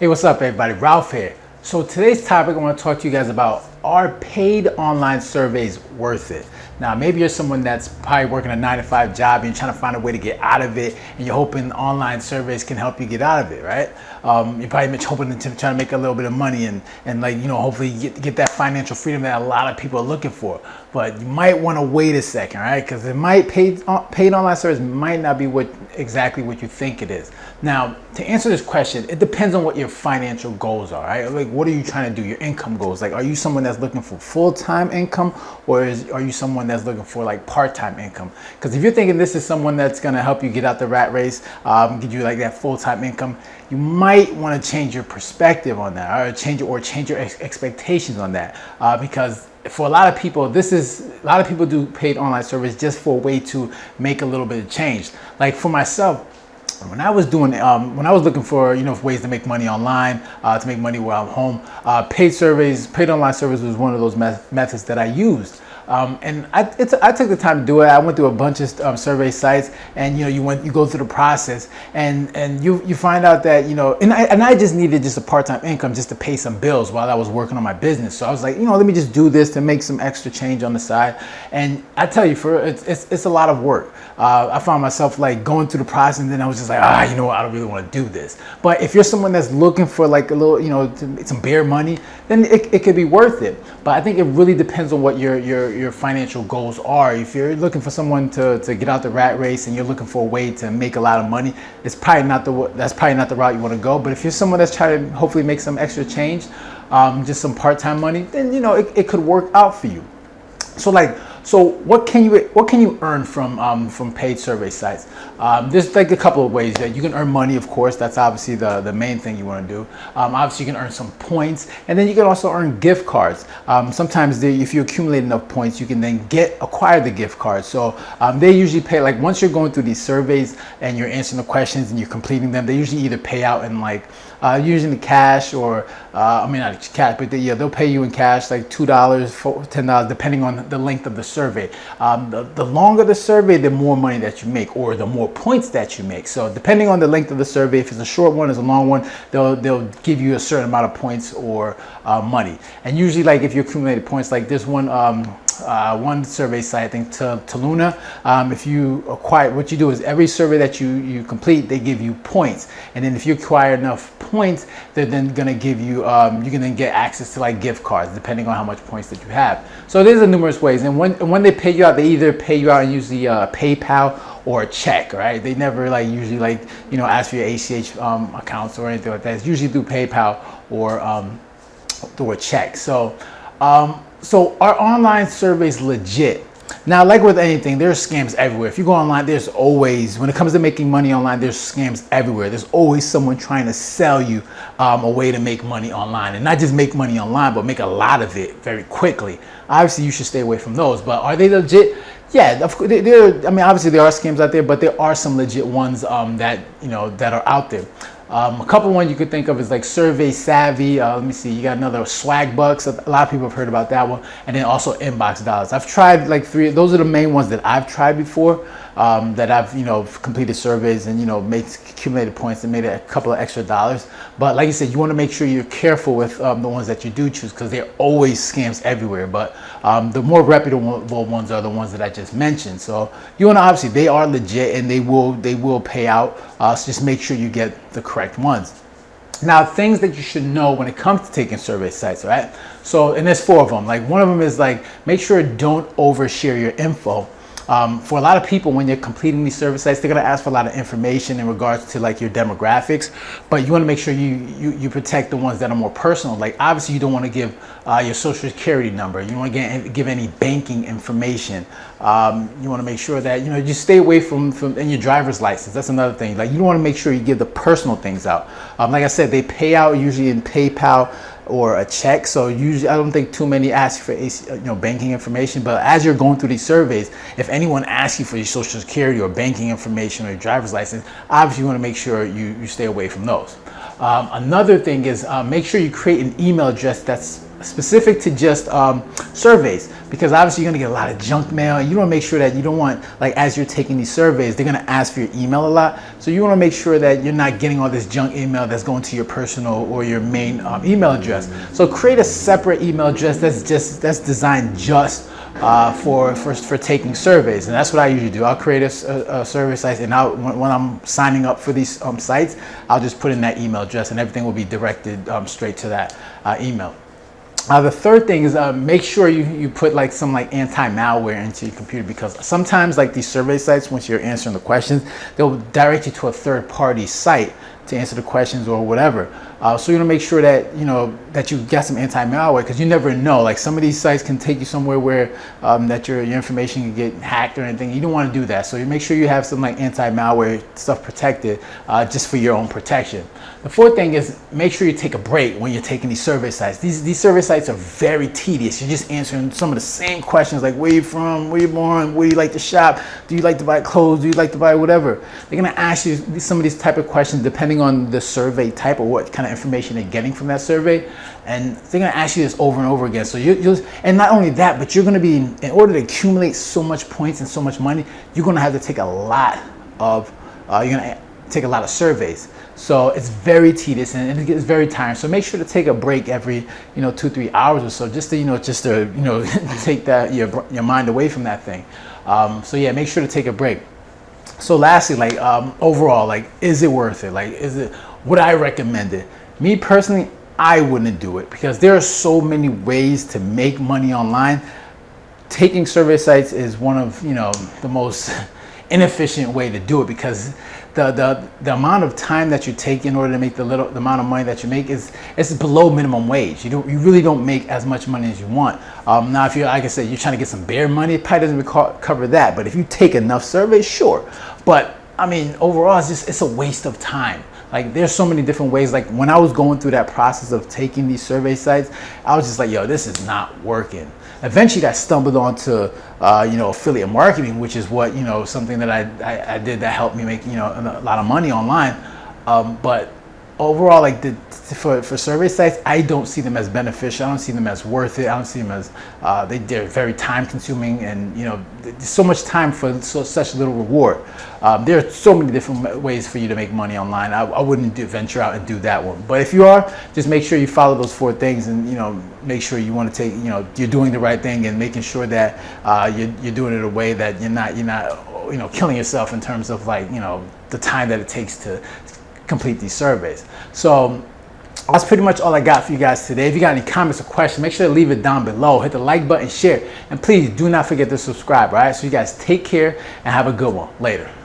Hey, what's up everybody? Ralph here. So today's topic I want to talk to you guys about, are paid online surveys worth it? Now maybe you're someone that's probably working a 9-to-5 job and you're trying to find a way to get out of it, and you're hoping online surveys can help you get out of it, right? You're probably hoping to try to make a little bit of money and like, hopefully get that financial freedom that a lot of people are looking for. But you might want to wait a second, right? Because paid online surveys might not be exactly what you think it is. Now, to answer this question, it depends on what your financial goals are, right? Like, what are you trying to do? Your income goals. Like, are you someone that's looking for full-time income, or are you someone that's looking for like part-time income? Because if you're thinking this is someone that's going to help you get out the rat race, give you like that full-time income, you might want to change your perspective on that, or change your expectations on that, because for a lot of people, a lot of people do paid online service just for a way to make a little bit of change. Like for myself, when I was looking for ways to make money online, to make money while I'm home, paid online service was one of those methods that I used. And I took the time to do it. I went through a bunch of survey sites, and you go through the process, and you find out that and I just needed just a part-time income just to pay some bills while I was working on my business. So I was like, let me just do this to make some extra change on the side. And I tell you, it's a lot of work. I found myself like going through the process, and then I was just like, I don't really want to do this. But if you're someone that's looking for like a little, some bare money, then it could be worth it. But I think it really depends on what your financial goals are. If you're looking for someone to get out the rat race and you're looking for a way to make a lot of money, that's probably not the route you want to go. But if you're someone that's trying to hopefully make some extra change, just some part-time money, then it could work out for you. So what can you earn from paid survey sites? There's like a couple of ways that you can earn money. Of course, that's obviously the main thing you want to do. Obviously, you can earn some points, and then you can also earn gift cards. Sometimes if you accumulate enough points, you can then acquire the gift cards. So they usually pay, like once you're going through these surveys and you're answering the questions and you're completing them, they usually either pay out in like usually cash, or not cash, but they'll pay you in cash, like $2, $10, depending on the length of the survey. The longer the survey, the more money that you make, or the more points that you make. So depending on the length of the survey, if it's a short one, it's a long one, they'll give you a certain amount of points or money. And usually, like if you accumulate points, like this one survey site, I think Taluna, if you acquire, what you do is every survey that you complete, they give you points, and then if you acquire enough points, they're then going to give you you can then get access to like gift cards depending on how much points that you have. So there's numerous ways, and when they pay you out, they either pay you out and use the PayPal or a check, right? They never usually ask for your ACH accounts or anything like that. It's usually through PayPal or through a check. So are online surveys legit? Now, like with anything, there's scams everywhere. If you go online, there's always, when it comes to making money online, there's scams everywhere. There's always someone trying to sell you a way to make money online, and not just make money online, but make a lot of it very quickly. Obviously, you should stay away from those. But are they legit? Yeah, of course. Obviously, there are scams out there, but there are some legit ones that are out there. A couple ones you could think of is like Survey Savvy. Let me see. You got another Swag Bucks. A lot of people have heard about that one, and then also Inbox Dollars. I've tried like three. Those are the main ones that I've tried before. That I've completed surveys and made accumulated points and made a couple of extra dollars. But like you said, you want to make sure you're careful with the ones that you do choose, because there are always scams everywhere. But the more reputable ones are the ones that I just mentioned. So you want to, obviously they are legit and they will pay out. So just make sure you get the correct ones. Now, things that you should know when it comes to taking survey sites, right? So, and there's 4 of them. Like one of them is like, make sure don't overshare your info. For a lot of people, when you're completing these survey sites, they're going to ask for a lot of information in regards to like your demographics, but you want to make sure you protect the ones that are more personal. Like obviously you don't want to give your social security number. You don't want to give any banking information. You want to make sure that you stay away from and your driver's license. That's another thing. Like you don't want to make sure you give the personal things out. Like I said, they pay out usually in PayPal or a check. So usually I don't think too many ask for banking information, but as you're going through these surveys, if anyone asks you for your social security or banking information or your driver's license, obviously you want to make sure you stay away from those. Another thing is make sure you create an email address that's specific to just surveys, because obviously you're gonna get a lot of junk mail. You want to make sure that you don't want, like, as you're taking these surveys, they're gonna ask for your email a lot. So you want to make sure that you're not getting all this junk email that's going to your personal or your main email address. So create a separate email address that's designed just for taking surveys, and that's what I usually do. I'll create a survey site, and when I'm signing up for these sites, I'll just put in that email address, and everything will be directed straight to that email. The third thing is make sure you put like some like anti-malware into your computer, because sometimes like these survey sites, once you're answering the questions, they'll direct you to a third-party site to answer the questions or whatever. So you want to make sure that that you get some anti-malware, because you never know. Like, some of these sites can take you somewhere where that your information can get hacked or anything. You don't want to do that. So you make sure you have some like anti-malware stuff protected, just for your own protection. The fourth thing is make sure you take a break when you're taking these survey sites. These survey sites are very tedious. You're just answering some of the same questions, like where you from, where you born, where you like to shop, do you like to buy clothes, do you like to buy whatever. They're gonna ask you some of these type of questions depending on the survey type or what kind of information they're getting from that survey, and they're going to ask you this over and over again. So and not only that, but you're going to be, in order to accumulate so much points and so much money, you're going to have to take a lot of surveys. So it's very tedious and it gets very tiring. So make sure to take a break every 2-3 hours or so, just to take that your mind away from that thing. So yeah, make sure to take a break. So lastly, like, overall, like, is it worth it? Like, would I recommend it? Me personally, I wouldn't do it, because there are so many ways to make money online. Taking survey sites is one of the most inefficient way to do it, because the amount of time that you take in order to make the amount of money that you make is below minimum wage. You really don't make as much money as you want. Now, if you're, like I said, you're trying to get some bare money, it probably doesn't cover that. But if you take enough surveys, sure. But I mean, overall, it's a waste of time. Like, there's so many different ways. Like, when I was going through that process of taking these survey sites, I was just like, yo, this is not working. Eventually I stumbled onto affiliate marketing, which is what something that I did that helped me make a lot of money online. But overall, like, for survey sites, I don't see them as beneficial. I don't see them as worth it. I don't see them as they're very time consuming, and there's so much time for such little reward. There are so many different ways for you to make money online. I wouldn't venture out and do that one. But if you are, just make sure you follow those 4 things, and make sure you want to take you're doing the right thing, and making sure that you're doing it in a way that you're not killing yourself in terms of, like, the time that it takes to complete these surveys. So that's pretty much all I got for you guys today. If you got any comments or questions, make sure to leave it down below. Hit the like button, share, and please do not forget to subscribe. All right, so you guys take care and have a good one. Later.